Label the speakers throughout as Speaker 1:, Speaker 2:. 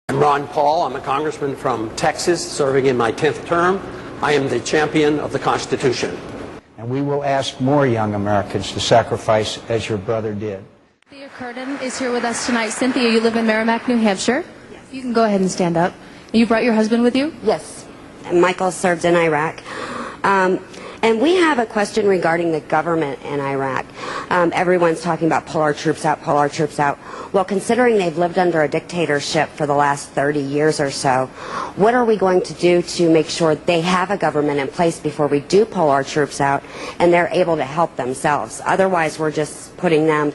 Speaker 1: I'm Ron Paul. I'm a congressman from Texas, serving in my 10th term. I am the champion of the Constitution.
Speaker 2: And we will ask more young Americans to sacrifice as your brother did.
Speaker 3: Cynthia Curtin is here with us tonight. Cynthia, you live in Merrimack, New Hampshire. Yes. You can go ahead and stand up. You brought your husband with you?
Speaker 4: Yes. Michael served in Iraq. And we have a question regarding the government in Iraq. Everyone's talking about pull our troops out, pull our troops out. Well, considering they've lived under a dictatorship for the last 30 years or so, what are we going to do to make sure they have a government in place before we do pull our troops out and they're able to help themselves? Otherwise, we're just putting them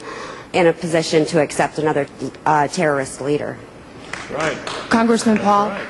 Speaker 4: in a position to accept another terrorist leader.
Speaker 5: Right.
Speaker 3: Congressman Paul.
Speaker 5: Right.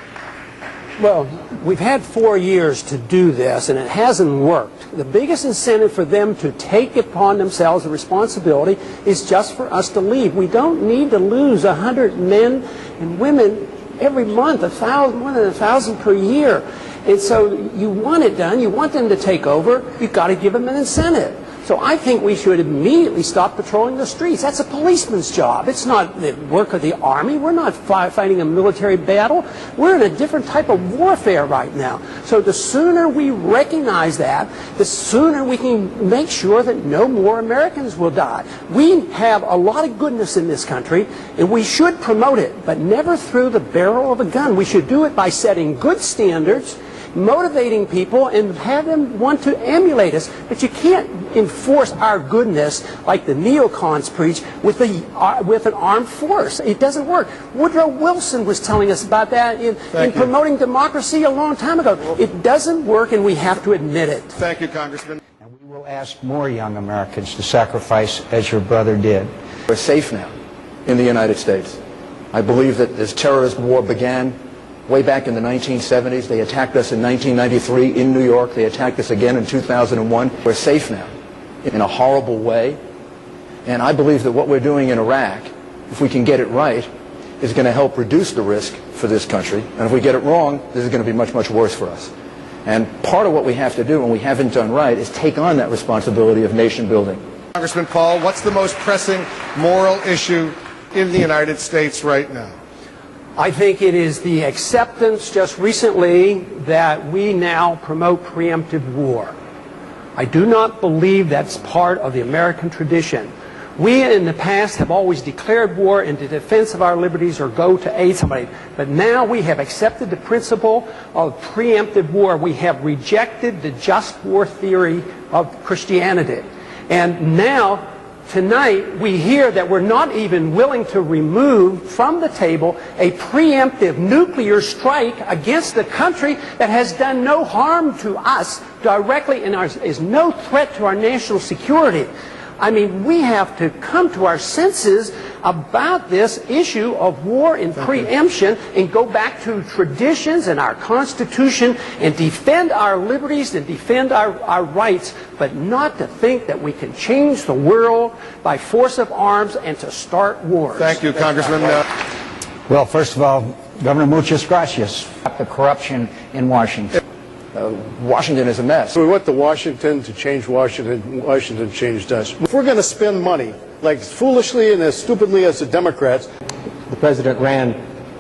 Speaker 1: Well, we've had 4 years to do this, and it hasn't worked. The biggest incentive for them to take upon themselves the responsibility is just for us to leave. We don't need to lose 100 men and women every month, more than 1,000 per year. And so you want it done, you want them to take over, you've got to give them an incentive. So I think we should immediately stop patrolling the streets. That's a policeman's job. It's not the work of the Army. We're not fighting a military battle. We're in a different type of warfare right now. So the sooner we recognize that, the sooner we can make sure that no more Americans will die. We have a lot of goodness in this country, and we should promote it, but never through the barrel of a gun. We should do it by setting good standards, motivating people, and have them want to emulate us. But you can't enforce our goodness like the Neocons preach with an armed force. It doesn't work. Woodrow Wilson was telling us about that in promoting democracy a long time ago. It doesn't work, and we have to admit it.
Speaker 5: Thank you, Congressman.
Speaker 2: And we will ask more young Americans to sacrifice as your brother did.
Speaker 6: We're safe now in the United States. I believe that this terrorist war began way back in the 1970s. They attacked us in 1993 in New York. They attacked us again in 2001. We're safe now in a horrible way. And I believe that what we're doing in Iraq, if we can get it right, is going to help reduce the risk for this country. And if we get it wrong, this is going to be much, much worse for us. And part of what we have to do, and we haven't done right, is take on that responsibility of nation building.
Speaker 5: Congressman Paul, what's the most pressing moral issue in the United States right now?
Speaker 1: I think it is the acceptance just recently that we now promote preemptive war. I do not believe that's part of the American tradition. We in the past have always declared war in the defense of our liberties or go to aid somebody. But now we have accepted the principle of preemptive war. We have rejected the just war theory of Christianity. And now, tonight, we hear that we're not even willing to remove from the table a preemptive nuclear strike against a country that has done no harm to us directly and is no threat to our national security. I mean, we have to come to our senses about this issue of war and preemption and go back to traditions and our Constitution and defend our liberties and defend our rights, but not to think that we can change the world by force of arms and to start wars.
Speaker 5: Thank you, Congressman.
Speaker 2: Well, first of all, Governor, muchas gracias. The corruption in Washington.
Speaker 6: Washington is a mess.
Speaker 7: We went to Washington to change Washington. Washington changed us. If we're going to spend money like foolishly and as stupidly as the Democrats.
Speaker 8: The president ran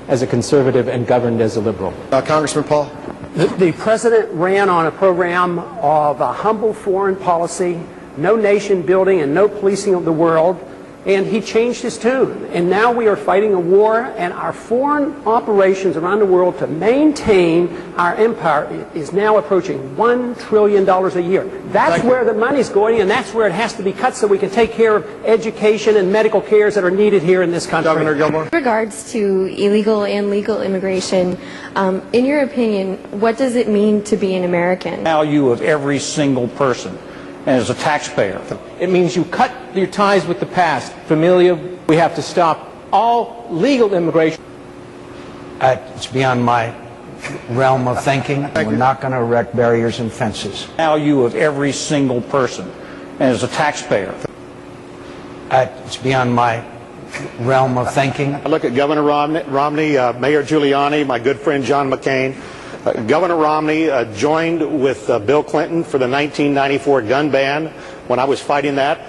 Speaker 8: as a conservative and governed as a liberal.
Speaker 5: Congressman Paul.
Speaker 1: The president ran on a program of a humble foreign policy, no nation building and no policing of the world, and he changed his tune. And now we are fighting a war, and our foreign operations around the world to maintain our empire is now approaching $1 trillion a year. That's where the money's going, and that's where it has to be cut so we can take care of education and medical cares that are needed here in this country.
Speaker 5: Governor Gilmore.
Speaker 3: In regards to illegal and legal immigration, in your opinion, what does it mean to be an American?
Speaker 9: Value of every single person. And as a taxpayer, it means you cut your ties with the past. Familia, we have to stop all legal immigration.
Speaker 2: It's beyond my realm of thinking. We're not going to erect barriers and fences.
Speaker 9: Value of every single person. And as a taxpayer,
Speaker 2: it's beyond my realm of thinking.
Speaker 10: I look at Governor Romney, Mayor Giuliani, my good friend John McCain. Governor Romney joined with Bill Clinton for the 1994 gun ban when I was fighting that.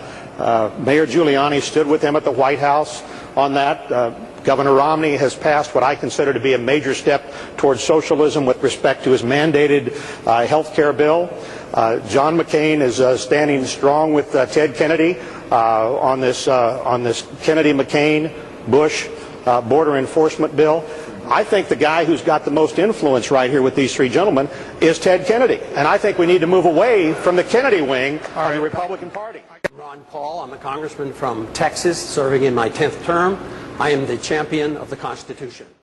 Speaker 10: Mayor Giuliani stood with him at the White House on that. Governor Romney has passed what I consider to be a major step towards socialism with respect to his mandated health care bill. John McCain is standing strong with Ted Kennedy on this Kennedy-McCain-Bush border enforcement bill. I think the guy who's got the most influence right here with these three gentlemen is Ted Kennedy. And I think we need to move away from the Kennedy wing of the Republican Party.
Speaker 1: Ron Paul, I'm a congressman from Texas, serving in my 10th term. I am the champion of the Constitution.